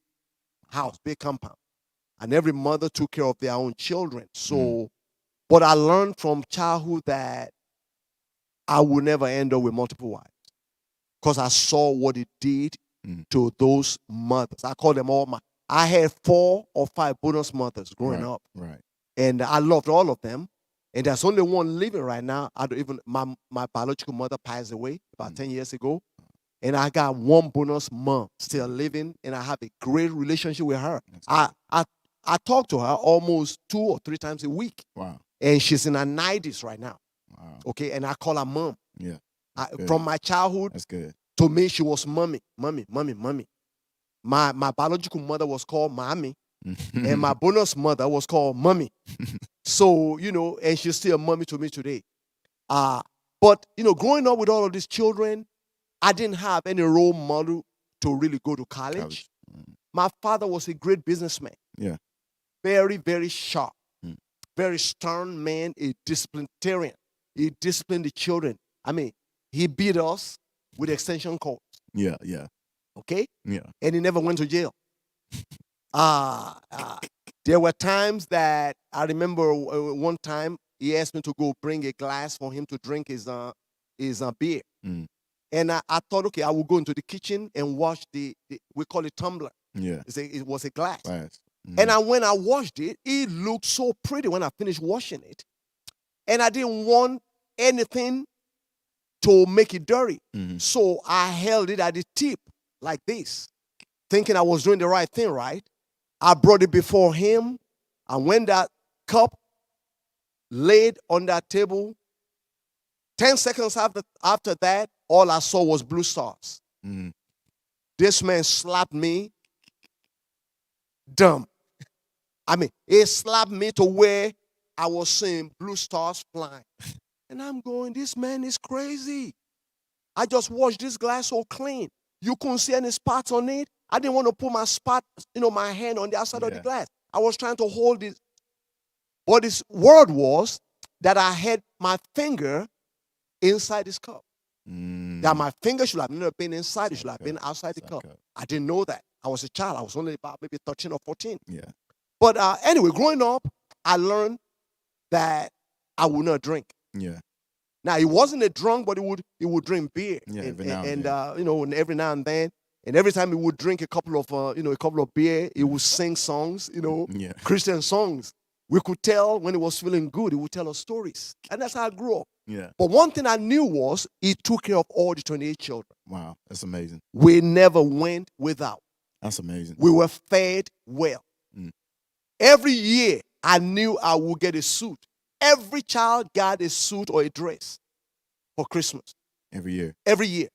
house, big compound. And every mother took care of their own children. So, but I learned from childhood that I would never end up with multiple wives because I saw what it did Mhm. to those mothers. I call them all I had 4 or 5 bonus mothers growing up. Right. And I loved all of them. And there's only one living right now. I don't even my biological mother passed away about 10 years ago. And I got one bonus mom still living, and I have a great relationship with her. I talk to her almost 2 or 3 times a week. Wow. And she's in her 90s right now. Wow. Okay, and I call her mom. Yeah. From my childhood, That's good. to me, she was mommy. My biological mother was called mommy, and my bonus mother was called mommy. So, and she's still mommy to me today. But, growing up with all of these children, I didn't have any role model to really go to college. My father was a great businessman. Yeah. Very, very sharp. Mm. Very stern man, a disciplinarian. He disciplined the children. I mean, he beat us with extension cords. Yeah. Okay? Yeah. And he never went to jail. There were times that I remember one time he asked me to go bring a glass for him to drink his beer. Mm. And I thought, okay, I will go into the kitchen and wash we call it tumbler. Yeah. It was a glass. Mm. And when I washed it, it looked so pretty when I finished washing it. And I didn't want anything to make it dirty. Mhm. So I held it at the tip like this, thinking I was doing the right thing, right? I brought it before him. And when that cup laid on that table, 10 seconds after that, all I saw was blue stars. Mhm. This man slapped me dumb. I mean, he slapped me to where I was seeing blue stars flying. And I'm going, this man is crazy. I just washed this glass so clean. You couldn't see any spots on it. I didn't want to put my hand on the outside of the glass. I was trying to hold it. But his word was that I had my finger inside this cup. That my finger should have never been inside. It should have been outside the cup. I didn't know that. I was a child. I was only about maybe 13 or 14. Yeah. But anyway, growing up, I learned that I would not drink. Yeah. Now he wasn't a drunk, but he would drink beer. Yeah, and every now and and every now and then. And every time he would drink a couple of beer, he would sing songs, Yeah. Christian songs. We could tell when he was feeling good, he would tell us stories. And that's how I grew up. Yeah. But one thing I knew was he took care of all the 28 children. Wow. That's amazing. We never went without. That's amazing. We were fed well. Mm. Every year, I knew I would get a suit. Every child got a suit or a dress for Christmas. Every year. Every year.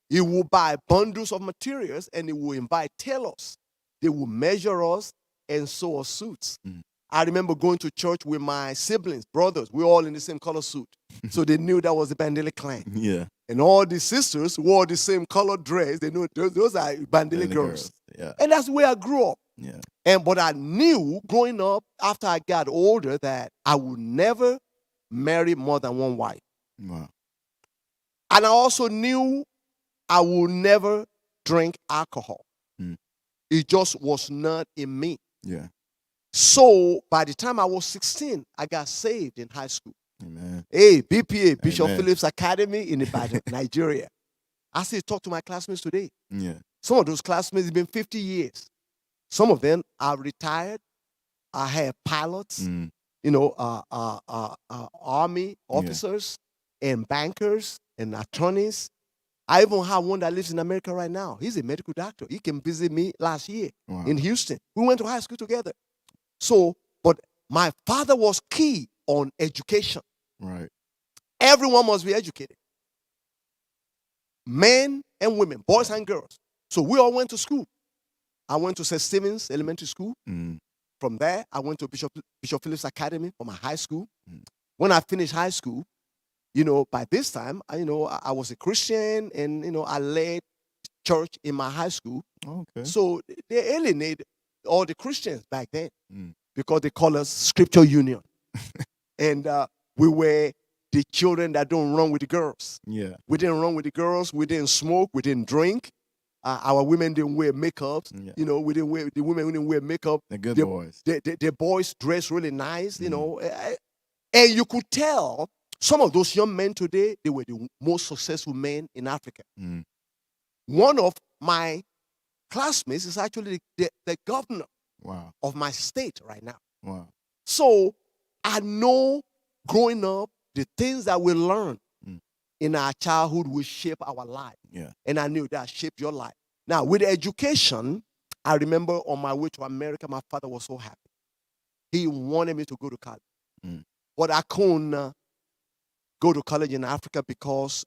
He will buy bundles of materials and he will invite tailors. They will measure us and sew us suits. Mm. I remember going to church with my siblings, brothers. We were all in the same color suit. So they knew that was the Bandele clan. Yeah. And all the sisters wore the same color dress. They knew those are Bandele girls. Yeah. And that's where I grew up. Yeah. But I knew growing up after I got older that I would never marry more than one wife. Wow. And I also knew I would never drink alcohol. Mm. It just was not in me. Yeah. So by the time I was 16, I got saved in high school. Amen. Hey, BPA, Bishop Amen. Phillips Academy in Ibadan, Nigeria. I still talk to my classmates today. Yeah. Some of those classmates, it's been 50 years. Some of them are retired. I have pilots, Mm. army officers and bankers and attorneys. I even have one that lives in America right now. He's a medical doctor. He came visit me last year in Houston. We went to high school together. So, but my father was key on education. Right. Everyone must be educated. Men and women, boys and girls. So we all went to school. I went to St. Stephen's Elementary School. Mm. From there, I went to Bishop Phillips Academy for my high school. Mm. When I finished high school, by this time, I was a Christian, and I led church in my high school. Okay. So they alienated all the Christians back then Mm. because they call us Scripture Union, and we were the children that don't run with the girls. Yeah. We didn't run with the girls. We didn't smoke. We didn't drink. Our women didn't wear makeup. Yeah. We didn't wear, the women didn't wear makeup. The good The- boys. The boys dressed really nice. Mhm. And you could tell some of those young men today, they were the most successful men in Africa. Mm. One of my classmates is actually the governor Wow. of my state right now. Wow. So I know growing up, the things that we learn Mm. in our childhood will shape our life. Yeah. And I knew that shaped your life. Now, with education, I remember on my way to America, my father was so happy. He wanted me to go to college. Mm. But I couldn't go to college in Africa because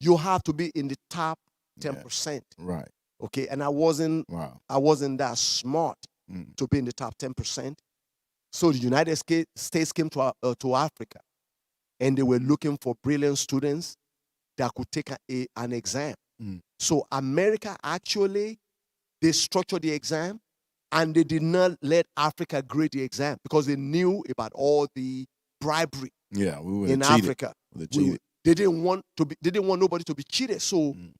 you have to be in the top 10%. Right. Okay. And I wasn't Wow. that smart Mm. to be in the top 10%. So the United States came to Africa, and they were looking for brilliant students that could take an exam. Mm. So America actually, they structured the exam, and they did not let Africa grade the exam because they knew about all the bribery Yeah. We would in have cheated. Africa. Cheated. They didn't want nobody to be cheated. So Mm.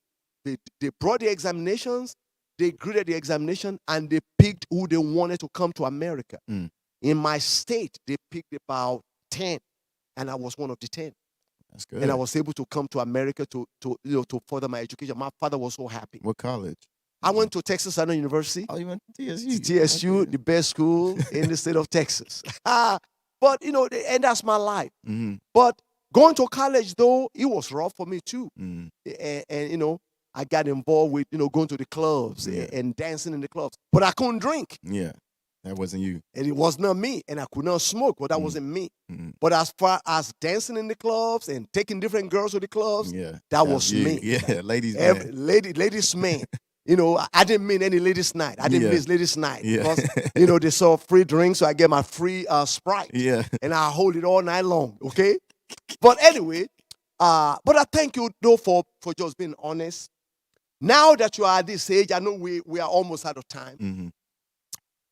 they brought the examinations, they graded the examination, and they picked who they wanted to come to America. Mm. In my state, they picked about 10, and I was one of the 10. That's good. And I was able to come to America to further my education. My father was so happy. What college? I went to Texas Southern University. Oh, you went to TSU. TSU, Okay. the best school in the state of Texas. But and that's my life. Mm-hmm. But going to college, though, it was rough for me too. Mm. And I got involved with going to the clubs Yeah. and dancing in the clubs. But I couldn't drink, Yeah. That wasn't you. and it was not me. And I could not smoke, but that wasn't me. Mm-hmm. But as far as dancing in the clubs and taking different girls to the clubs, Yeah. that was you. me. Yeah. Ladies. Every, man. ladies man. I didn't mean any ladies night. I didn't Yeah. miss ladies night Yeah. because they saw free drinks, so I get my free Sprite. Yeah. And I hold it all night long. Okay. But anyway, but I thank you though for just being honest. Now that you are at this age, I know we are almost out of time, Mm-hmm.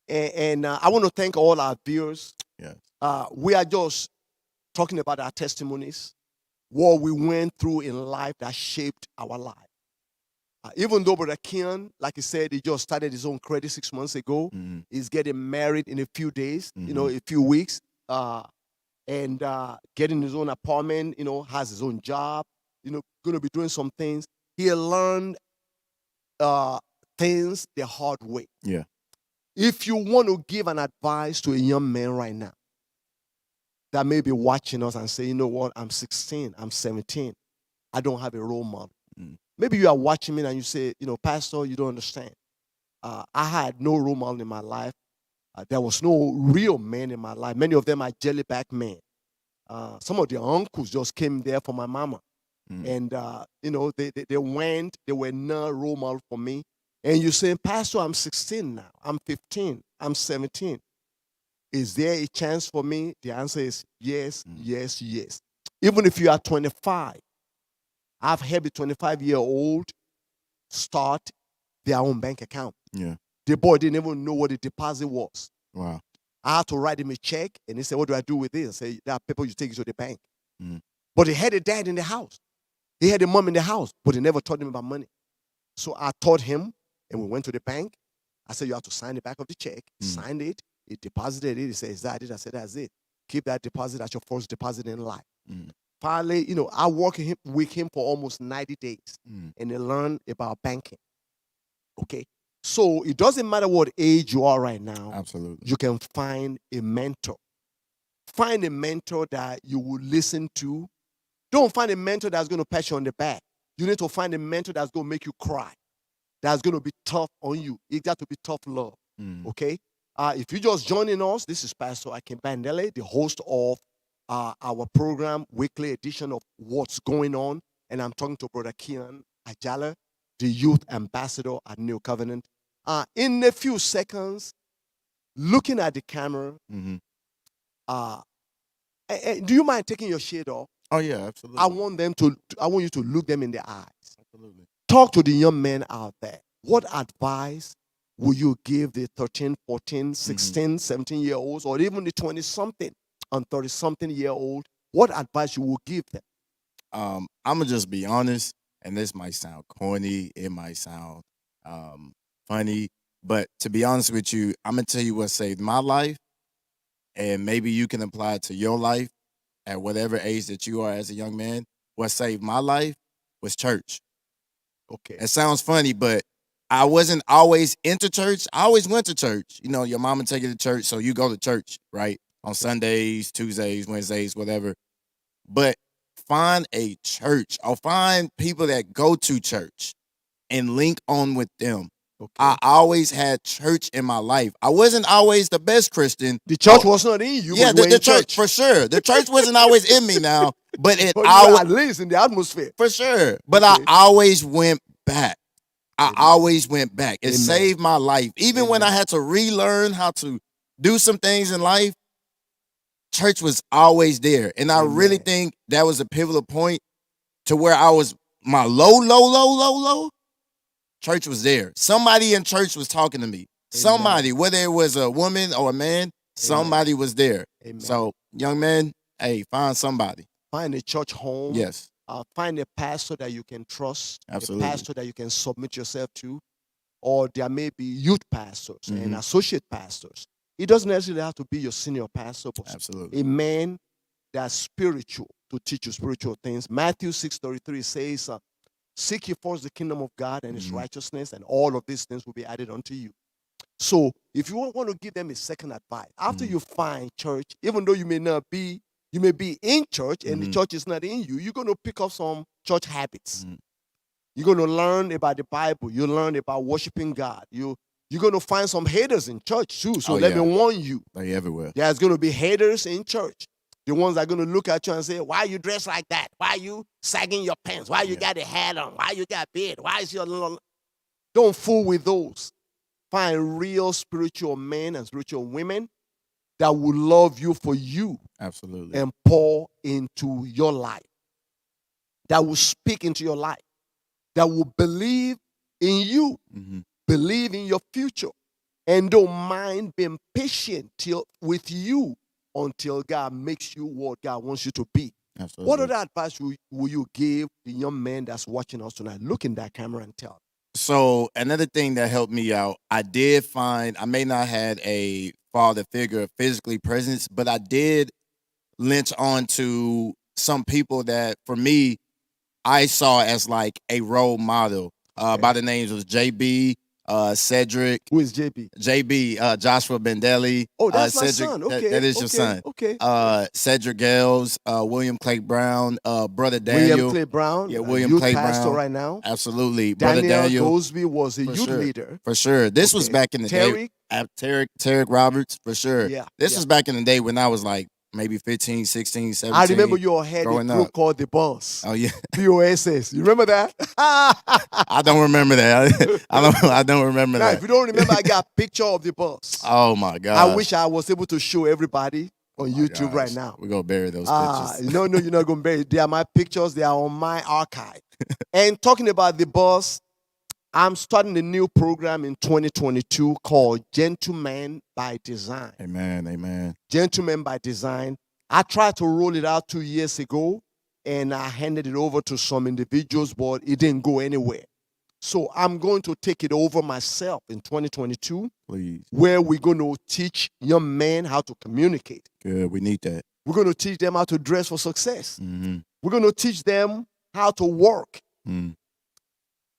and I want to thank all our viewers. Yes. We are just talking about our testimonies, what we went through in life that shaped our life. Even though Brother Keyonn, like he said, he just started his own credit 6 months ago. Mm-hmm. He's getting married in a few days, Mhm. a few weeks, and getting his own apartment, has his own job, going to be doing some things. He learned things the hard way. Yeah. If you want to give an advice to a young man right now that may be watching us and say, you know what, I'm 16, I'm 17, I don't have a role model. Mm. Maybe you are watching me and you say, Pastor, you don't understand. I had no role model in my life. There was no real man in my life. Many of them are jellyback men. Some of the uncles just came there for my mama. Mm. And, they went, they were not role model for me. And you say, Pastor, I'm 16 now. I'm 15. I'm 17. Is there a chance for me? The answer is yes, yes, yes. Even if you are 25, I've had a 25-year-old start their own bank account. Yeah. The boy didn't even know what the deposit was. Wow. I had to write him a check, and he said, what do I do with this? I said, there are people you take it to the bank. Mm. But he had a dad in the house. He had a mom in the house, but he never taught him about money. So I taught him, and we went to the bank. I said, you have to sign the back of the check. He signed it. He deposited it. He said, is that it? I said, that's it. Keep that deposit as your first deposit in life. Mm. Finally, I worked with him for almost 90 days, Mm. and he learned about banking. Okay? So it doesn't matter what age you are right now. Absolutely. You can find a mentor. Find a mentor that you will listen to. Don't find a mentor that's going to pat you on the back. You need to find a mentor that's going to make you cry. That's going to be tough on you. It got to be tough love. Mm. Okay? If you're just joining us, this is Pastor Akin Bandele, the host of our program, weekly edition of What's Going On. And I'm talking to Brother Keyonn Ajala, the youth ambassador at New Covenant. In a few seconds, looking at the camera, Mm-hmm. do you mind taking your shade off? Oh yeah, absolutely. I want you to look them in the eyes. Absolutely. Talk to the young men out there. What advice will you give the 13, 14, 16, 17-year-olds, or even the 20-something and 30-something-year-old? What advice you will give them? I'm gonna just be honest, and this might sound corny, it might sound funny, but to be honest with you, I'm gonna tell you what saved my life, and maybe you can apply it to your life at whatever age that you are as a young man. What saved my life was church. Okay. It sounds funny, but I wasn't always into church. I always went to church. You know, your mama take you to church, so you go to church, right? On Sundays, Tuesdays, Wednesdays, whatever. But find a church or find people that go to church and link on with them. Okay. I always had church in my life. I wasn't always the best Christian. The church was not in you. Yeah, but the church for sure. The church wasn't always in me now, but it But you always were at least in the atmosphere. for sure. But Okay. I always went back. I Amen. always went back. It Amen. saved my life. Even when I Amen. had to relearn how to do some things in life, church was always there. And I really Amen. think that was a pivotal point to where I was my low. Church was there. Somebody in church was talking to me. Somebody, whether it was a woman or a man, somebody was there. Amen. So, young man, hey, find somebody. Find a church home. Yes, Find a pastor that you can trust. Absolutely. A pastor that you can submit yourself to. Or there may be youth pastors and associate pastors. It doesn't necessarily have to be your senior pastor, but absolutely. a man that's spiritual to teach you spiritual things. Matthew 6:33 says, seek ye first the kingdom of God and his righteousness, and all of these things will be added unto you. So if you want to give them a second advice, after you find church, even though you may be in church and the church is not in you, you're going to pick up some church habits. You're going to learn about the Bible. You learn about worshiping God. You're going to find some haters in church too. So let me warn you. They're everywhere. There's going to be haters in church. The ones that are going to look at you and say, why you dress like that? Why you sagging your pants? Why you got a hat on? Why you got beard? Why is your little... Don't fool with those. Find real spiritual men and spiritual women that will love you for you. Absolutely. And pour into your life. That will speak into your life. That will believe in you. Believe in your future. And don't mind being patient with you until God makes you what God wants you to be. Absolutely. What other advice will you give the young man that's watching us tonight? Look in that camera and tell. So another thing that helped me out, I did find I may not had a father figure physically present, but I did lynch on to some people that for me I saw as like a role model by the names of JB, Cedric. Who is JB? JB, Joshua Bandele. Oh, that's my Cedric, son. Okay. that is your son. Okay. Cedric Gales, William Clay Brown, Brother Daniel. William Clay Brown. Yeah, William youth Clay pastor Brown. right now. Absolutely. Brother Daniel Daniel. Gosby was a For youth sure. leader. For sure. This was back in the day. Tarek Roberts, for sure. Yeah. This was back in the day when I was like maybe 15, 16, 17. I remember you all had a growing group up. called The Boss. Oh, yeah. BOSS. You remember that? I don't remember that. I don't remember Now, that. if you don't remember, I got a picture of The Boss. Oh, my God. I wish I was able to show everybody on YouTube Gosh. right now. We're going to bury those pictures. No, you're not going to bury it. They are my pictures. They are on my archive. And talking about The Boss, I'm starting a new program in 2022 called Gentlemen by Design. Amen, amen. Gentlemen by Design. I tried to roll it out 2 years ago, and I handed it over to some individuals, but it didn't go anywhere. So I'm going to take it over myself in 2022. Please. Where we're going to teach young men how to communicate. Good, we need that. We're going to teach them how to dress for success. Mm-hmm. We're going to teach them how to work. Mm.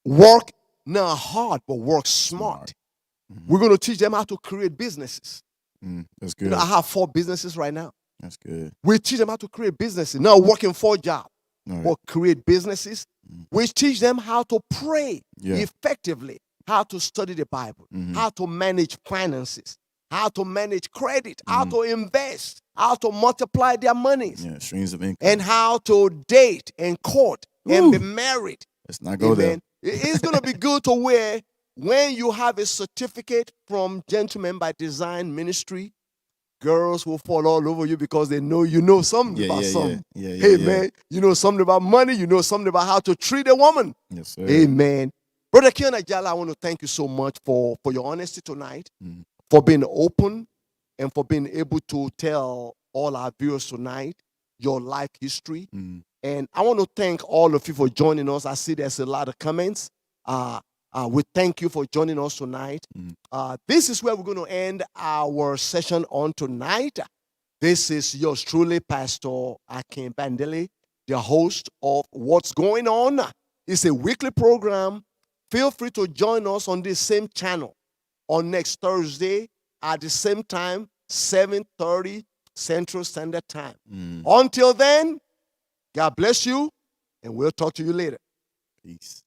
Work not hard, but work smart. Mm-hmm. We're going to teach them how to create businesses. That's good. I have 4 businesses right now. That's good. We teach them how to create businesses, not working 4 jobs, Right. but create businesses. We teach them how to pray effectively, how to study the Bible, how to manage finances, how to manage credit, how to invest, how to multiply their monies. Yeah, streams of income. And how to date and court and be married. Let's not go there. It's going to be good to where when you have a certificate from Gentlemen by Design Ministry, girls will fall all over you because they know you know something Yeah, about yeah, something. yeah, yeah, Hey, yeah. man, you know something about money. You know something about how to treat a woman. Yes, sir. Amen. Brother Keyonn Ajala, I want to thank you so much for your honesty tonight, Mhm. for being open, and for being able to tell all our viewers tonight your life history. Mhm. And I want to thank all of you for joining us. I see there's a lot of comments. We thank you for joining us tonight. This is where we're going to end our session on tonight. This is yours truly, Pastor Akin Bandele, the host of What's Going On. It's a weekly program. Feel free to join us on this same channel on next Thursday at the same time, 7:30 Central Standard Time. Mhm. Until then, God bless you, and we'll talk to you later. Peace.